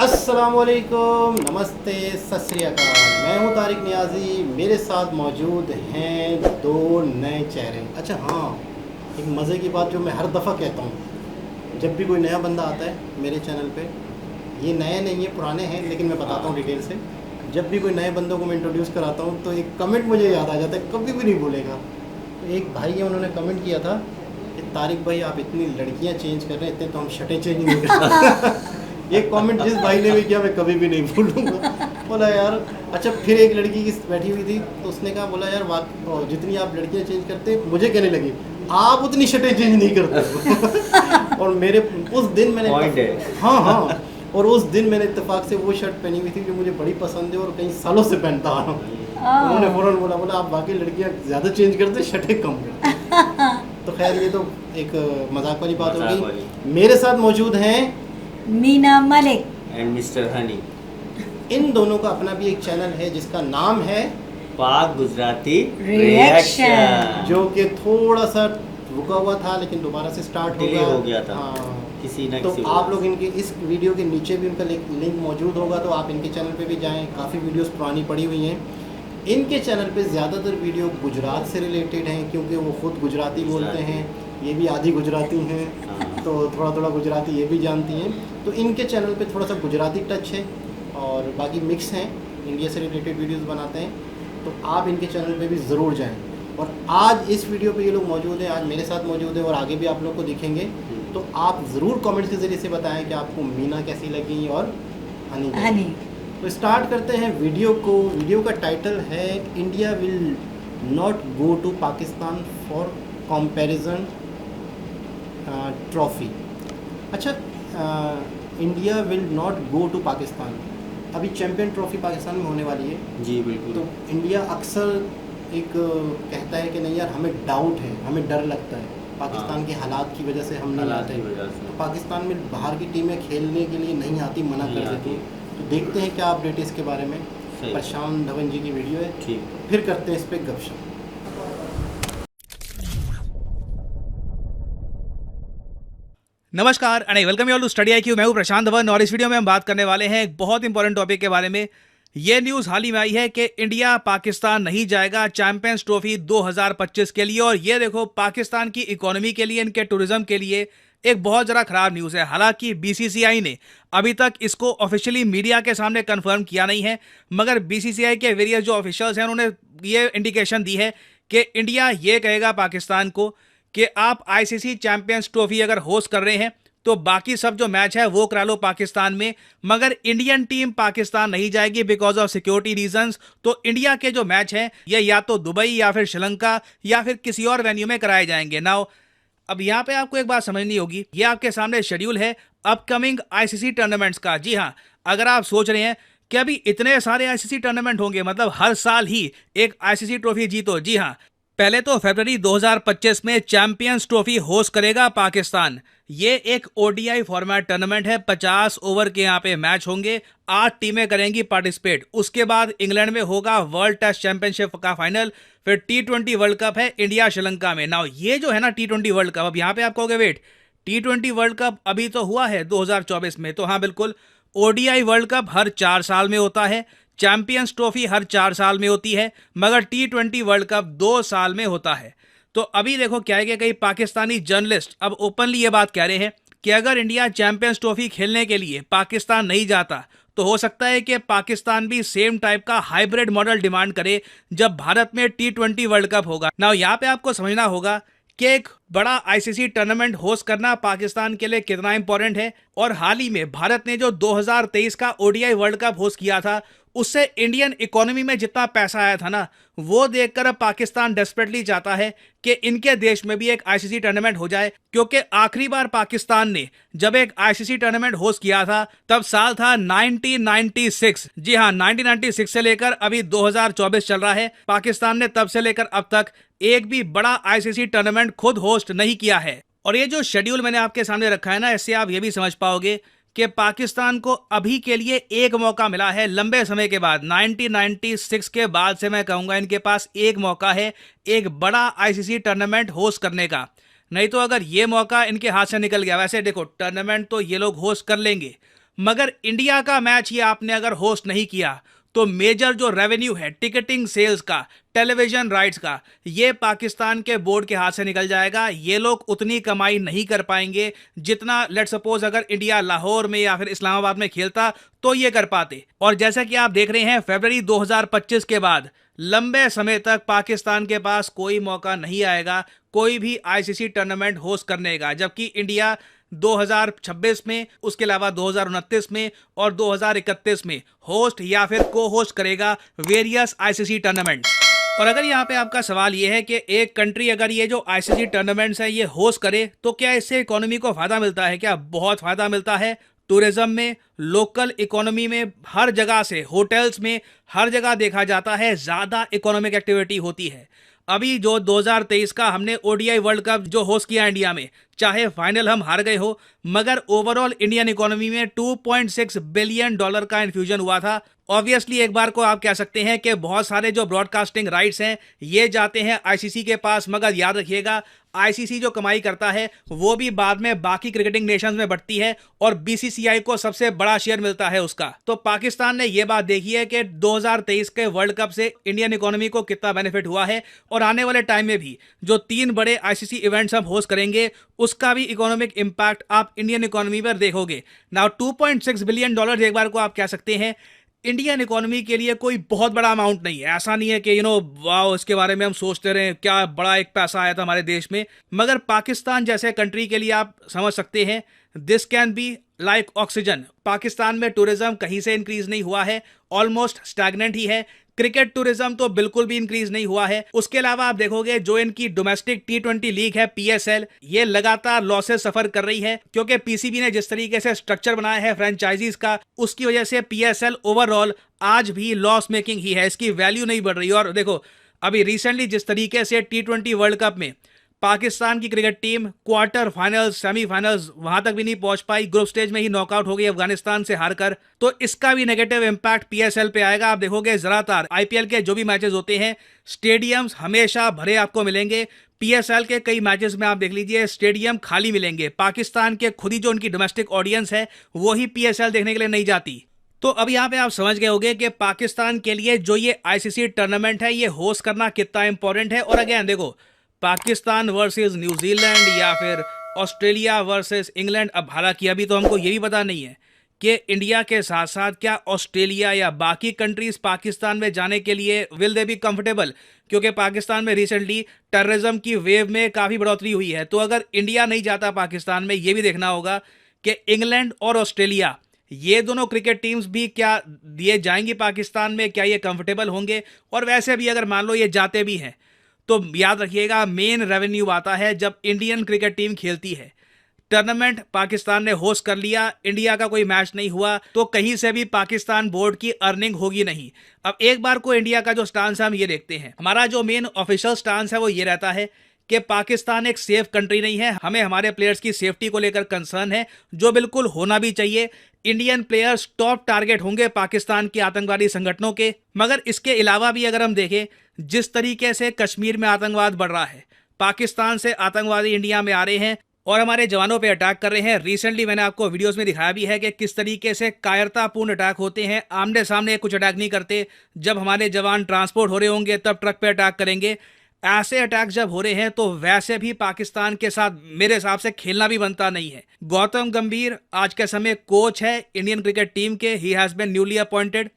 अस्सलामुअलैकुम, नमस्ते, सत श्री अकाल। मैं हूं तारिक नियाज़ी। मेरे साथ मौजूद हैं दो नए चेहरे। अच्छा हाँ, एक मज़े की बात जो मैं हर दफ़ा कहता हूं, जब भी कोई नया बंदा आता है मेरे चैनल पे, ये नए नहीं है, पुराने हैं, लेकिन मैं बताता हूं डिटेल से। जब भी कोई नए बंदों को मैं इंट्रोड्यूस कराता हूं तो एक कमेंट मुझे याद आ जाता है, कभी भी नहीं भूलेगा। तो एक भाई है, उन्होंने कमेंट किया था कि तारिक भाई आप इतनी लड़कियाँ चेंज कर रहे हैं, इतने तो हम शर्टें चेंज नहीं कर ये कमेंट जिस भाई ने भी किया मैं कभी भी नहीं भूलूंगा। बोला यार, अच्छा फिर एक लड़की की बैठी हुई थी तो उसने कहा, बोला यार जितनी आप लड़कियां चेंज करते मुझे कहने लगी आप उतनी शर्टें चेंज नहीं करते। और मेरे उस दिन मैंने हाँ हाँ, और उस दिन मैंने इत्तेफाक से वो शर्ट पहनी हुई थी जो मुझे बड़ी पसंद है और कई सालों से पहनता आ रहा हूँ। उन्होंने फ़ौरन बोला आप बाकी लड़कियाँ ज़्यादा चेंज करते, शर्टें कम करते। तो खैर ये तो एक मजाक वाली बात होगी। मेरे साथ मौजूद हैं मीना मलिक एंड मिस्टर हनी। इन दोनों का अपना भी एक चैनल है जिसका नाम है पाक गुजराती रिएक्शन, जो कि थोड़ा सा रुका हुआ था लेकिन दोबारा से स्टार्ट हो गया था। हाँ। किसी न तो किसी आप लोग इनके इस वीडियो के नीचे भी उनका लिंक मौजूद होगा, तो आप इनके चैनल पे भी जाएं। काफ़ी वीडियोस पुरानी पड़ी हुई हैं। इनके चैनल पे ज़्यादातर वीडियो गुजरात से रिलेटेड हैं क्योंकि वो खुद गुजराती बोलते हैं, ये भी आधी गुजराती हैं, तो थोड़ा थोड़ा गुजराती ये भी जानती हैं। तो इनके चैनल पे थोड़ा सा गुजराती टच है और बाकी मिक्स हैं, इंडिया से रिलेटेड वीडियोस बनाते हैं। तो आप इनके चैनल पे भी ज़रूर जाएं। और आज इस वीडियो पे ये लोग मौजूद हैं, आज मेरे साथ मौजूद है और आगे भी आप लोग को दिखेंगे। तो आप ज़रूर कमेंट्स के ज़रिए से बताएं कि आपको मीना कैसी लगी और हनी। तो स्टार्ट करते हैं वीडियो को। वीडियो का टाइटल है India will not go to Pakistan for comparison trophy. अच्छा, India will not go to Pakistan, अभी चैम्पियन ट्रॉफी पाकिस्तान में होने वाली है जी बिल्कुल। तो इंडिया अक्सर एक कहता है कि नहीं यार हमें डाउट है, हमें डर लगता है पाकिस्तान के हालात की वजह से हम नहीं आते। तो पाकिस्तान में बाहर की टीमें खेलने के लिए नहीं आती, मना कर देती। तो देखते हैं क्या अपडेट है इसके बारे में। प्रशांत धवन जी की वीडियो है, ठीक, फिर करते हैं इस पर गपशप। नमस्कार and welcome you all to study IQ। मैं हूं प्रशांत धवन और इस वीडियो में हम बात करने वाले हैं एक बहुत इंपॉर्टेंट टॉपिक के बारे में। ये न्यूज़ हाल ही में आई है कि इंडिया पाकिस्तान नहीं जाएगा चैंपियंस ट्रॉफी 2025 के लिए। और ये देखो, पाकिस्तान की इकोनॉमी के लिए, इनके टूरिज्म के लिए एक बहुत ज़रा खराब न्यूज़ है। हालांकि BCCI ने अभी तक इसको ऑफिशियली मीडिया के सामने कंफर्म किया नहीं है, मगर BCCI के वेरियस जो ऑफिशियल्स हैं उन्होंने ये इंडिकेशन दी है कि इंडिया ये कहेगा पाकिस्तान को कि आप ICC चैंपियंस ट्रॉफी अगर होस्ट कर रहे हैं तो बाकी सब जो मैच है वो करा लो पाकिस्तान में, मगर इंडियन टीम पाकिस्तान नहीं जाएगी बिकॉज ऑफ सिक्योरिटी रीजंस। तो इंडिया के जो मैच हैं ये या तो दुबई या फिर श्रीलंका या फिर किसी और वेन्यू में कराए जाएंगे। नाउ अब यहाँ पे आपको एक बात समझनी होगी, ये आपके सामने शेड्यूल है अपकमिंग ICC टूर्नामेंट्स का। जी हाँ, अगर आप सोच रहे हैं कि अभी इतने सारे ICC टूर्नामेंट होंगे, मतलब हर साल ही एक ICC ट्रॉफी जीतो, जी हाँ, पहले तो फरवरी 2025 में चैंपियंस ट्रॉफी होस्ट करेगा पाकिस्तान। ये एक ODI फॉर्मेट टूर्नामेंट है, 50 ओवर के यहाँ पे मैच होंगे, 8 टीमें करेंगी पार्टिसिपेट। उसके बाद इंग्लैंड में होगा वर्ल्ड टेस्ट चैंपियनशिप का फाइनल, फिर T20 वर्ल्ड कप है इंडिया श्रीलंका में। नाउ ये जो है ना T20 वर्ल्ड कप, अब यहाँ पे आप कहोगे वेट, T20 वर्ल्ड कप अभी तो हुआ है 2024 में, तो हाँ बिल्कुल, ODI वर्ल्ड कप हर 4 साल में होता है, चैंपियंस ट्रॉफी हर 4 साल में होती है, मगर T20 वर्ल्ड कप 2 साल में होता है। तो अभी देखो क्या है कि कई पाकिस्तानी जर्नलिस्ट अब ओपनली ये बात कह रहे हैं कि अगर इंडिया चैंपियंस ट्रॉफी खेलने के लिए पाकिस्तान नहीं जाता तो हो सकता है कि पाकिस्तान भी सेम टाइप का हाइब्रिड मॉडल डिमांड करे जब भारत में T20 वर्ल्ड कप होगा। ना यहाँ पे आपको समझना होगा कि एक बड़ा ICC टूर्नामेंट होस्ट करना पाकिस्तान के लिए कितना इंपॉर्टेंट है। और हाल ही में भारत ने जो 2023 का ODI वर्ल्ड कप होस्ट किया था, उससे इंडियन इकोनॉमी में जितना पैसा आया था ना, वो देखकर अब पाकिस्तान डेस्परेटली चाहता है कि इनके देश में भी एक ICC टूर्नामेंट हो जाए। क्योंकि आखिरी बार पाकिस्तान ने जब एक ICC टूर्नामेंट होस्ट किया था तब साल था 1996। जी हाँ, 1996 से लेकर अभी 2024 चल रहा है, पाकिस्तान ने तब से लेकर अब तक एक भी बड़ा ICC टूर्नामेंट खुद होस्ट नहीं किया है। और ये जो शेड्यूल मैंने आपके सामने रखा है ना, इससे आप ये भी समझ पाओगे कि पाकिस्तान को अभी के लिए एक मौका मिला है लंबे समय के बाद। 1996 के बाद से मैं कहूँगा इनके पास एक मौका है एक बड़ा ICC टूर्नामेंट होस्ट करने का। नहीं तो अगर ये मौका इनके हाथ से निकल गया, वैसे देखो टूर्नामेंट तो ये लोग होस्ट कर लेंगे, मगर इंडिया का मैच ये आपने अगर होस्ट नहीं किया तो मेजर जो रेवेन्यू है टिकटिंग सेल्स का, टेलीविजन राइट्स का, ये पाकिस्तान के बोर्ड के हाथ से निकल जाएगा। ये लोग उतनी कमाई नहीं कर पाएंगे जितना लेट सपोज अगर इंडिया लाहौर में या फिर इस्लामाबाद में खेलता तो ये कर पाते। और जैसा कि आप देख रहे हैं, फरवरी 2025 के बाद लंबे समय तक पाकिस्तान के पास कोई मौका नहीं आएगा कोई भी आईसीसी टूर्नामेंट होस्ट करने का, जबकि इंडिया 2026 में, उसके अलावा 2029 में और 2031 में होस्ट या फिर को होस्ट करेगा वेरियस आईसीसी टूर्नामेंट्स। और अगर यहाँ पे आपका सवाल ये है कि एक कंट्री अगर ये जो आईसीसी टूर्नामेंट्स है ये होस्ट करे तो क्या इससे इकोनॉमी को फायदा मिलता है? क्या बहुत फायदा मिलता है। टूरिज्म में, लोकल इकोनॉमी में, हर जगह से, होटल्स में, हर जगह देखा जाता है ज़्यादा इकोनॉमिक एक्टिविटी होती है। अभी जो 2023 का हमने ओडीआई वर्ल्ड कप जो होस्ट किया इंडिया में, चाहे फाइनल हम हार गए हो, मगर ओवरऑल इंडियन इकोनॉमी में $2.6 बिलियन का इन्फ्यूजन हुआ था। ऑब्वियसली एक बार को आप कह सकते हैं कि बहुत सारे जो ब्रॉडकास्टिंग राइट्स हैं ये जाते हैं आईसीसी के पास, मगर याद रखिएगा आईसीसी जो कमाई करता है वो भी बाद में बाकी क्रिकेटिंग नेशंस में बढ़ती है और बीसीसीआई को सबसे बड़ा शेयर मिलता है उसका। तो पाकिस्तान ने ये बात देखी है कि 2023 के वर्ल्ड कप से इंडियन इकोनॉमी को कितना बेनिफिट हुआ है और आने वाले टाइम में भी जो 3 बड़े आईसीसी इवेंट्स हम होस्ट करेंगे उसका भी इकोनॉमिक इंपैक्ट आप इंडियन इकोनॉमी पर देखोगे। नाउ $2.6 बिलियन एक बार को आप कह सकते हैं इंडियन इकोनॉमी के लिए कोई बहुत बड़ा अमाउंट नहीं है। ऐसा नहीं है कि वाओ इसके बारे में हम सोचते रहे क्या बड़ा एक पैसा आया था हमारे देश में, मगर पाकिस्तान जैसे कंट्री के लिए आप समझ सकते हैं this can be like oxygen. Pakistan में टूरिज्म कहीं से इंक्रीज नहीं हुआ है, ऑलमोस्ट स्टैग्नेंट ही है। क्रिकेट टूरिज्म तो बिल्कुल भी इंक्रीज नहीं हुआ है। उसके अलावा आप देखोगे जो इनकी डोमेस्टिक T20 लीग है PSL, ये लगातार लॉसेस सफर कर रही है क्योंकि पीसीबी ने जिस तरीके से स्ट्रक्चर बनाया है फ्रेंचाइजीज का, उसकी वजह से PSL ओवरऑल आज भी लॉस मेकिंग ही है, इसकी वैल्यू नहीं बढ़ रही। और देखो अभी रिसेंटली जिस तरीके से T20 वर्ल्ड कप में पाकिस्तान की cricket team quarter finals, semifinals वहां तक भी नहीं पहुंच पाई, ग्रुप स्टेज में ही नॉकआउट हो गई अफगानिस्तान से हारकर, तो इसका भी नेगेटिव इंपैक्ट PSL पे आएगा। आप देखोगे ज्यादातर IPL के जो भी मैचेस होते हैं स्टेडियम्स हमेशा भरे आपको मिलेंगे। PSL के कई मैचेस में आप देख लीजिए स्टेडियम खाली मिलेंगे। पाकिस्तान के खुद ही जो उनकी डोमेस्टिक ऑडियंस है वो ही PSL देखने के लिए नहीं जाती। तो अब यहाँ पे आप समझ गए होंगे कि पाकिस्तान के लिए जो ये आईसीसी टूर्नामेंट है ये होस्ट करना कितना इंपॉर्टेंट है। और अगेन देखो पाकिस्तान वर्सेस न्यूजीलैंड या फिर ऑस्ट्रेलिया वर्सेस इंग्लैंड, अब हालांकि अभी तो हमको ये भी पता नहीं है कि इंडिया के साथ साथ क्या ऑस्ट्रेलिया या बाकी कंट्रीज पाकिस्तान में जाने के लिए विल दे बी कंफर्टेबल, क्योंकि पाकिस्तान में रिसेंटली टेररिज्म की वेव में काफ़ी बढ़ोतरी हुई है। तो अगर इंडिया नहीं जाता पाकिस्तान में, ये भी देखना होगा कि इंग्लैंड और ऑस्ट्रेलिया ये दोनों क्रिकेट टीम्स भी क्या दिए जाएंगी पाकिस्तान में, क्या ये कंफर्टेबल होंगे। और वैसे भी अगर मान लो ये जाते भी हैं तो याद रखिएगा मेन रेवेन्यू आता है जब इंडियन क्रिकेट टीम खेलती है। टूर्नामेंट पाकिस्तान ने होस्ट कर लिया, इंडिया का कोई मैच नहीं हुआ, तो कहीं से भी पाकिस्तान बोर्ड की अर्निंग होगी नहीं। अब एक बार को इंडिया का जो स्टांस है हम ये देखते हैं, हमारा जो मेन ऑफिशियल स्टांस है वो ये रहता है कि पाकिस्तान एक सेफ कंट्री नहीं है, हमें हमारे प्लेयर्स की सेफ्टी को लेकर कंसर्न है, जो बिल्कुल होना भी चाहिए। इंडियन प्लेयर्स टॉप टारगेट होंगे पाकिस्तान के आतंकवादी संगठनों के। मगर इसके अलावा भी अगर हम देखें जिस तरीके से कश्मीर में आतंकवाद बढ़ रहा है, पाकिस्तान से आतंकवादी इंडिया में आ रहे हैं और हमारे जवानों पे अटैक कर रहे हैं। रिसेंटली मैंने आपको वीडियोस में दिखाया भी है कि किस तरीके से कायरतापूर्ण अटैक होते हैं, आमने सामने कुछ अटैक नहीं करते। जब हमारे जवान ट्रांसपोर्ट हो रहे होंगे तब ट्रक पे अटैक करेंगे। ऐसे अटैक जब हो रहे हैं तो वैसे भी पाकिस्तान के साथ मेरे हिसाब से खेलना भी बनता नहीं है। गौतम गंभीर आज के समय कोच है इंडियन क्रिकेट टीम के, he has been newly appointed.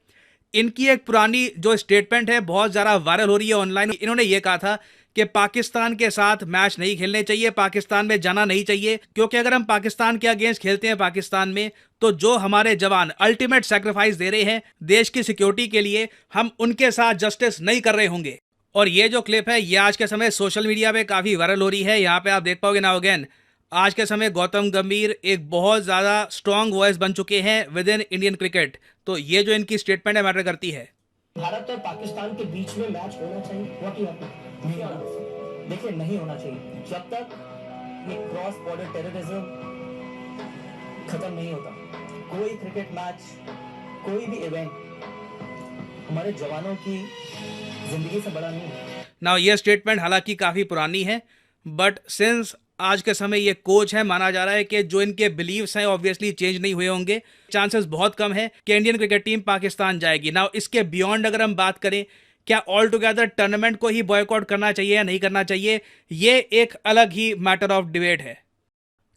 इनकी एक पुरानी जो स्टेटमेंट है बहुत ज़्यादा वायरल हो रही है ऑनलाइन। इन्होंने ये कहा था कि पाकिस्तान के साथ मैच नहीं खेलने चाहिए, पाकिस्तान में जाना नहीं चाहिए, क्योंकि अगर हम पाकिस्तान के अगेंस्ट खेलते हैं पाकिस्तान में तो जो हमारे जवान अल्टीमेट सैक्रिफाइस दे रहे हैं देश की सिक्योरिटी के लिए, हम उनके साथ जस्टिस नहीं कर रहे होंगे। और ये जो क्लिप है ये आज के समय सोशल मीडिया पे काफ़ी वायरल हो रही है। यहाँ पे आप देख पाओगे ना अगेन, आज के समय गौतम गंभीर एक बहुत ज़्यादा स्ट्रॉन्ग वॉइस बन चुके हैं विद इन इंडियन क्रिकेट। तो ये जो इनकी स्टेटमेंट है मैटर करती है। भारत और पाकिस्तान के बीच में मैच होना चाहिए, देखिए नहीं होना चाहिए जब तक ये क्रॉस बॉर्डर टेररिज्म खत्म नहीं होता। कोई क्रिकेट मैच, कोई भी इवेंट हमारे जवानों की जिंदगी से बड़ा नहीं है। नाउ ये स्टेटमेंट हालांकि काफ़ी पुरानी है, बट सिंस आज के समय ये कोच है, माना जा रहा है कि जो इनके बिलीव्स हैं ऑब्वियसली चेंज नहीं हुए होंगे। चांसेस बहुत कम है कि इंडियन क्रिकेट टीम पाकिस्तान जाएगी। नाउ इसके बियॉन्ड अगर हम बात करें, क्या ऑल टुगेदर टूर्नामेंट को ही बॉयकॉट करना चाहिए या नहीं करना चाहिए, ये एक अलग ही मैटर ऑफ डिबेट है।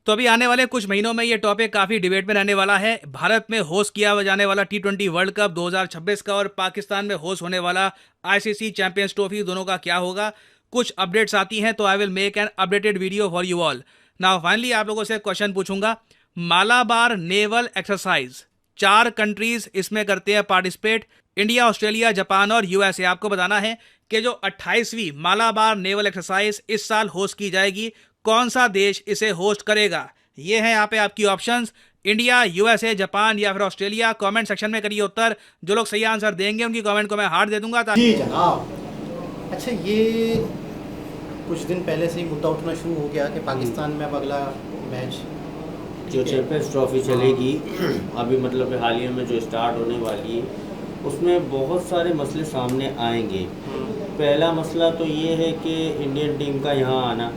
तो अभी आने वाले कुछ महीनों में ये टॉपिक काफ़ी डिबेट में रहने वाला है। भारत में होस्ट किया जाने वाला T20 वर्ल्ड कप 2026 का और पाकिस्तान में होस्ट होने वाला ICC चैंपियंस ट्रॉफी, दोनों का क्या होगा। कुछ अपडेट्स आती हैं तो I will make an updated video for you all. Now finally आप लोगों से क्वेश्चन पूछूंगा, मालाबार नेवल एक्सरसाइज 4 कंट्रीज इसमें करते हैं पार्टिसिपेट, इंडिया, ऑस्ट्रेलिया, जापान और USA। आपको बताना है कि जो 28वीं मालाबार नेवल एक्सरसाइज इस साल होस्ट की जाएगी, कौन सा देश इसे होस्ट करेगा। ये है यहाँ पे आपकी ऑप्शंस, इंडिया, USA, जापान या फिर ऑस्ट्रेलिया। कमेंट सेक्शन में करिए उत्तर। जो लोग सही आंसर देंगे उनकी कमेंट को मैं हार्ट दे दूंगा। जी जनाब। अच्छा, ये कुछ दिन पहले से ही मुद्दा उठना शुरू हो गया कि पाकिस्तान में अब अगला मैच जो चैंपियंस ट्रॉफी चलेगी अभी मतलब हालिया में जो स्टार्ट होने वाली है, उसमें बहुत सारे मसले सामने आएंगे। पहला मसला तो ये है कि इंडियन टीम का यहाँ आना,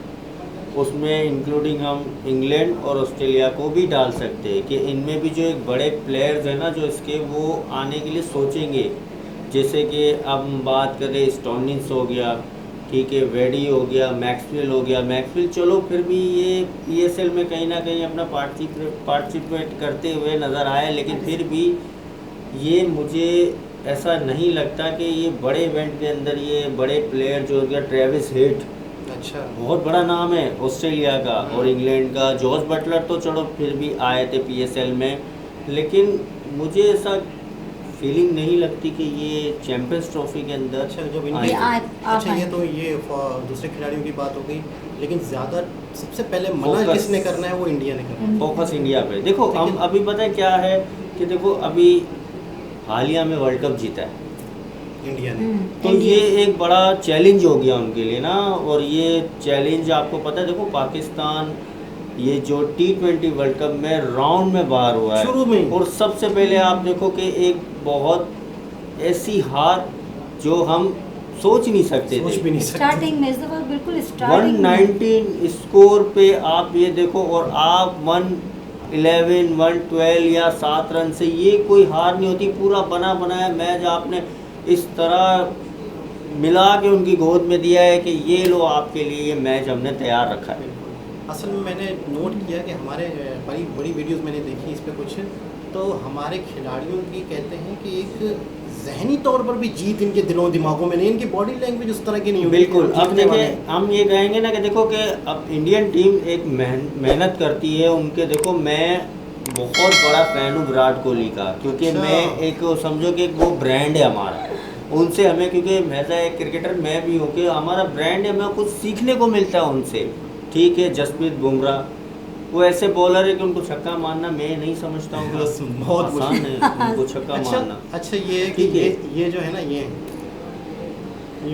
उसमें इंक्लूडिंग हम इंग्लैंड और ऑस्ट्रेलिया को भी डाल सकते हैं कि इनमें भी जो एक बड़े प्लेयर्स हैं ना जो इसके, वो आने के लिए सोचेंगे। जैसे कि अब हम बात करें, स्टोनिस हो गया, ठीक है, वेडी हो गया, मैक्सवेल हो गया। मैक्सवेल चलो फिर भी ये PSL में कहीं ना कहीं अपना पार्टिसिपेट करते हुए नज़र आए, लेकिन फिर भी ये मुझे ऐसा नहीं लगता कि ये बड़े इवेंट के अंदर ये बड़े प्लेयर जो हो गया, ट्रेविस हेड, अच्छा बहुत बड़ा नाम है ऑस्ट्रेलिया का, और इंग्लैंड का जॉस बटलर तो चलो फिर भी आए थे PSL में, लेकिन मुझे ऐसा फीलिंग नहीं लगती कि ये चैंपियंस ट्रॉफी के अंदर। अच्छा, जब ये इंडिया आप अच्छा, ये तो ये दूसरे खिलाड़ियों की बात हो गई, लेकिन ज़्यादा सबसे पहले मना Focus। किसने करना है, वो इंडिया ने करना है। फोकस इंडिया पे। देखो हम अभी पता है क्या है कि देखो अभी हालिया में वर्ल्ड कप जीता है, इंडिया ने। तो ये एक बड़ा चैलेंज हो गया उनके लिए ना। और ये चैलेंज आपको पता है, देखो पाकिस्तान ये जो T20 वर्ल्ड कप में राउंड में बाहर हुआ है शुरू में ही। और सबसे पहले आप देखो कि एक बहुत ऐसी हार जो हम सोच नहीं सकते सोच थे। भी नहीं सकते। स्टार्टिंग में इस दफा बिल्कुल स्टार्टिंग 119 स्कोर पे आप ये देखो, और आप 111, 112 या 7 रन से ये कोई हार नहीं होती। पूरा बना बनाया मैच आपने इस तरह मिला के उनकी गोद में दिया है कि ये लो आपके लिए ये मैच हमने तैयार रखा है। असल में मैंने नोट किया कि हमारे बड़ी बड़ी वीडियोस मैंने देखी इस पे कुछ, तो हमारे खिलाड़ियों की कहते हैं कि एक जहनी तौर पर भी जीत इनके दिलों दिमागों में नहीं, इनकी बॉडी लैंग्वेज उस तरह की नहीं होती। बिल्कुल। अब जीतने वाले देखिए हम ये कहेंगे ना कि देखो कि अब इंडियन टीम एक मेहनत करती है उनके। देखो मैं बहुत बड़ा फैन हूँ विराट कोहली का, क्योंकि अच्छा। मैं एक समझो कि वो ब्रांड है हमारा, उनसे हमें, क्योंकि मैं एक क्रिकेटर मैं भी हूँ कि हमारा ब्रांड है, हमें कुछ सीखने को मिलता है उनसे। ठीक है, जसप्रीत बुमराह वो ऐसे बॉलर है कि उनको छक्का मारना मैं नहीं समझता हूँ कि बहुत आसान है उनको छक्का अच्छा मारना। अच्छा, ये है कि ठीक है। ये जो है ना, ये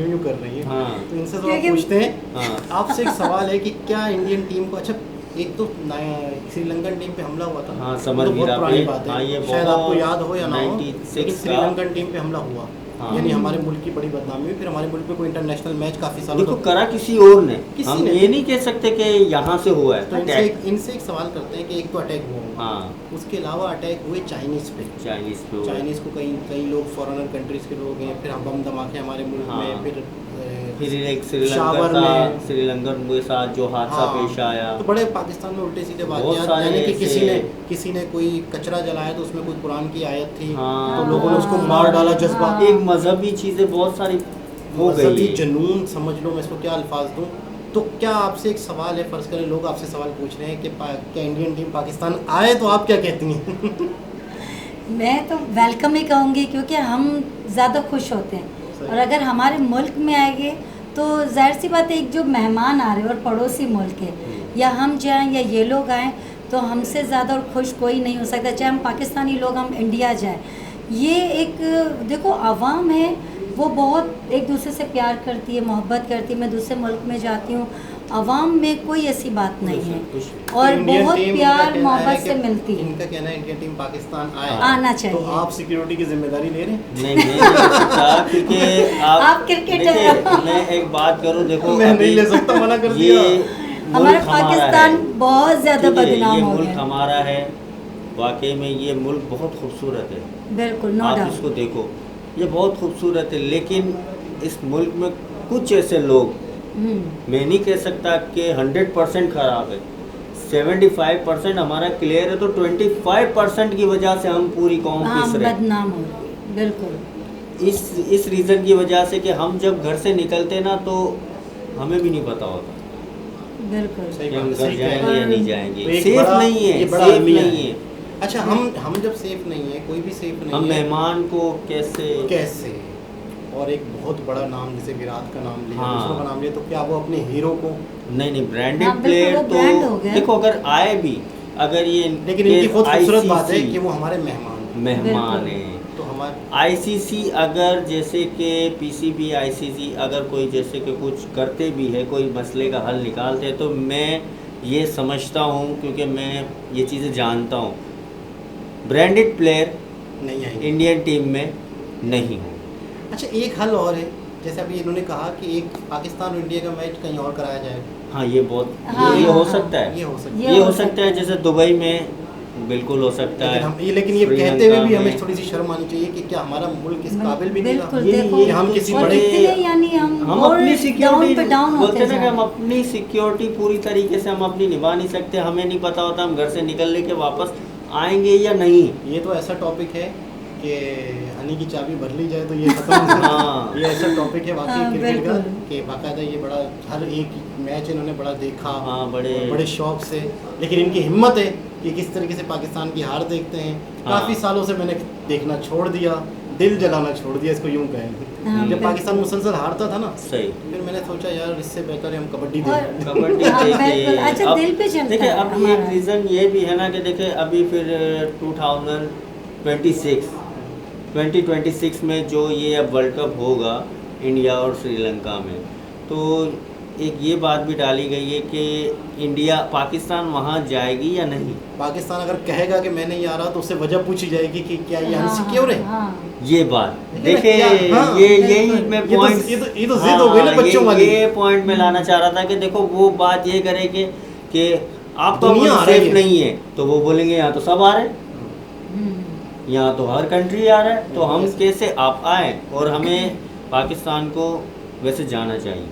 यूं कर रही है। हाँ। तो इनसे तो आप क्योंकि- पूछते हैं, हाँ। आपसे एक सवाल है कि क्या इंडियन टीम को, अच्छा एक तो श्रीलंकन टीम पे हमला हुआ था। हाँ, ये समर तो बहुत वीरा पुरानी पे। बात है। हाँ, ये शायद बहुत आपको याद हो या ना हो, 96 लेकिन का। श्रीलंकन टीम पे हमला हुआ। हाँ। यानी हमारे मुल्क की बड़ी बदनामी हुई। फिर हमारे मुल्क में कोई इंटरनेशनल मैच काफ़ी सालों देखो तक करा किसी और ने, किसी हम ने। ये नहीं कह सकते कि यहाँ से हुआ है तो अटैक। इनसे एक सवाल करते हैं कि एक तो अटैक हुआ होगा, हाँ, उसके अलावा अटैक हुए चाइनीज़ पे। चाइनीज पे हुआ है। चाइनीज़ को कई कई लोग फॉरेनर कंट्रीज़ के लोग हैं, फिर हम बम धमाके हमारे मुल्क हाँ। में, फिर फिर एक शावर में। श्रीलंकन के साथ जो हादसा हाँ, पेश आया। तो बड़े पाकिस्तान में उल्टे सीधे बहुत वाक़यात, सारे यानी कि ऐसे- किसी ने कोई कचरा जलाया तो उसमें कोई कुरान की आयत थी, हाँ। तो लोगों ने उसको मार डाला। जज्बा, एक मजहबी चीज़ें बहुत सारी हो मजहबी गई। जुनून समझ लो, मैं इसको क्या अल्फाज दूँ। तो क्या आपसे एक सवाल है, फ़र्ज़ करें लोग आपसे सवाल पूछ रहे हैं कि क्या इंडियन टीम पाकिस्तान आए, तो आप क्या कहती हैं? मैं तो वेलकम ही कहूँगी, क्योंकि हम ज़्यादा खुश होते हैं। और अगर हमारे मुल्क में आएंगे तो जाहिर सी बात है, एक जो मेहमान आ रहे हैं और पड़ोसी मुल्क है, या हम जाएं या ये लोग आएँ, तो हमसे ज़्यादा और खुश कोई नहीं हो सकता। चाहे हम पाकिस्तानी लोग हम इंडिया जाएं, ये एक देखो आवाम है, वो बहुत एक दूसरे से प्यार करती है, मोहब्बत करती है। मैं दूसरे मुल्क में जाती हूँ, आवाम में कोई ऐसी बात नहीं है और इंडियन बहुत टीम, प्यार इनका कहना है मोहब्बत कि- से मिलती है। इनका कहना है इंडियन टीम पाकिस्तान आए, आना चाहिए। तो आप सिक्योरिटी की जिम्मेदारी ले रहे हैं? नहीं, मैं नहीं ले सकता, क्योंकि आप क्रिकेटर देखिए, हो। मैं एक बात करूं, देखो मैं नहीं अभी ले सकता, मना कर ये दिया। हमारा मुल्क हमारा पाकिस्तान है। बहुत ज्यादा ठीक है, बदनाम ये हो मुल्क गया। हमारा है, वाकई में ये मुल्क बहुत खूबसूरत है। बिल्कुल, नो आप डाउट। इसको देखो, ये बहुत खूबसूरत है, लेकिन इस मुल्क में कुछ ऐसे लोग, मैं नहीं कह सकता कि 100% खराब है, 75% हमारा क्लियर है, तो 25% की वजह से हम पूरी कौम हाँ, पिस रहे। बदनाम हो रही है, बिल्कुल। इस रीज़न की वजह से कि हम जब घर से निकलते ना तो हमें भी नहीं पता होता बिल्कुल। सही कि बात हम है, घर सही कह जाएंगे रहे या हैं। नहीं तो जाएंगे। एक सेफ बड़ा- नहीं है, ये बड़ा सेफ अलमिया नहीं है। है। अच्छा, हम जब सेफ नहीं है, कोई भी सेफ नहीं हम है, मेहमान को कैसे कैसे? और एक बहुत बड़ा नाम जैसे विराट का नाम लिया, हाँ। दूसरों का नाम लिया, तो क्या वो अपने हीरो को? नहीं ब्रांडेड हाँ, बिल्कुल, प्लेयर वो तो brand हो गया। देखो, अगर आए भी, अगर ये लेकिन इनकी खुद खूबसूरत बात है ICC कि वो हमारे मेहमान हैं। मेहमान बिल्कुल। है। तो हमारे आईसीसी अगर जैसे कि पीसीबी आईसीसी अगर कोई जैसे कि कुछ करते भी है, कोई मसले का हल निकालते हैं, तो मैं ये समझता हूँ, क्योंकि मैं ये चीज़ें जानता हूँ, ब्रांडेड प्लेयर नहीं आएंगे। इंडियन टीम में नहीं हो। अच्छा, एक हल और है, जैसे अभी इन्होंने कहा कि एक पाकिस्तान और इंडिया का मैच कहीं और कराया जाएगा। हाँ, ये बहुत हाँ, ये हो हाँ, सकता है, ये हो सकता है। ये हो सकता है, जैसे दुबई में बिल्कुल हो सकता है। लेकिन ये कहते हुए श्रीलंका भी हमें में। थोड़ी सी शर्म आनी चाहिए कि क्या हमारा मुल्क इस काबिल भी नहीं रहा? बिल्कुल, देखो, ये हम किसी और बड़े- इतने यानी हम अपनी डाउन सिक्योरिटी पे डाउन बोलते होते हैं ना जा कि हम रहे अपनी सिक्योरिटी पूरी तरीके से हम अपनी निभा नहीं सकते। हमें नहीं पता होता हम घर से निकलने के वापस आएंगे या नहीं। ये तो ऐसा टॉपिक है कि हनी की चाबी भर ली जाए तो ये खत्म नहीं। हाँ। ये ऐसा टॉपिक है वाकई हाँ, क्रिकेट का, बिल्कुल। कि बाकायदा ये बड़ा हर एक मैच इन्होंने बड़ा देखा, हाँ, बड़े शौक से। लेकिन इनकी हिम्मत है कि किस तरीके से पाकिस्तान की हार देखते हैं। हाँ। काफ़ी सालों से मैंने देखना छोड़ दिया, दिल जलाना छोड़ दिया, इसको यूं कहें। हाँ, जब बिल्कुल। पाकिस्तान मुसलसल हारता था ना, सही फिर मैंने सोचा यार इससे बेहतर है हम कबड्डी और- देखें। कबड्डी हाँ, बिल्कुल। देखिए। अच्छा, अब दिल पे चलता देखिए, है अब ये हमारा। रीज़न ये भी है ना कि देखिए अभी फिर 2026 में जो ये अब वर्ल्ड कप होगा इंडिया और श्रीलंका में, तो एक ये बात भी डाली गई है कि इंडिया पाकिस्तान वहाँ जाएगी या नहीं। पाकिस्तान अगर कहेगा कि मैं नहीं आ रहा तो उससे वजह पूछी जाएगी कि क्या ये हाँ, अनसिक्योर है। हाँ, ये बात देखिए देखिए, क्या- हाँ, ये बिल्कुल। यही मैं ये तो- पॉइंट ये तो जिद हो गई ना बच्चों वाली। ये पॉइंट में लाना चाह रहा था कि देखो वो बात ये करे कि आपका दुनिया मुल्क आ रही सेफ है। नहीं है, तो वो बोलेंगे यहाँ तो सब आ रहे हैं, हम्म, यहाँ तो हर कंट्री आ रहा है, तो हम कैसे आप आए। और हमें पाकिस्तान को वैसे जाना चाहिए,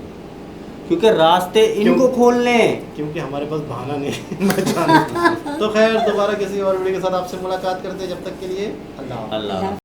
क्योंकि रास्ते इनको खोलने हैं। क्योंकि हमारे पास बहाना नहीं है ना जाने का। तो खैर, दोबारा किसी और वीडियो के साथ आपसे मुलाकात करते हैं, जब तक के लिए अल्लाह हाफ़िज़। अल्लाह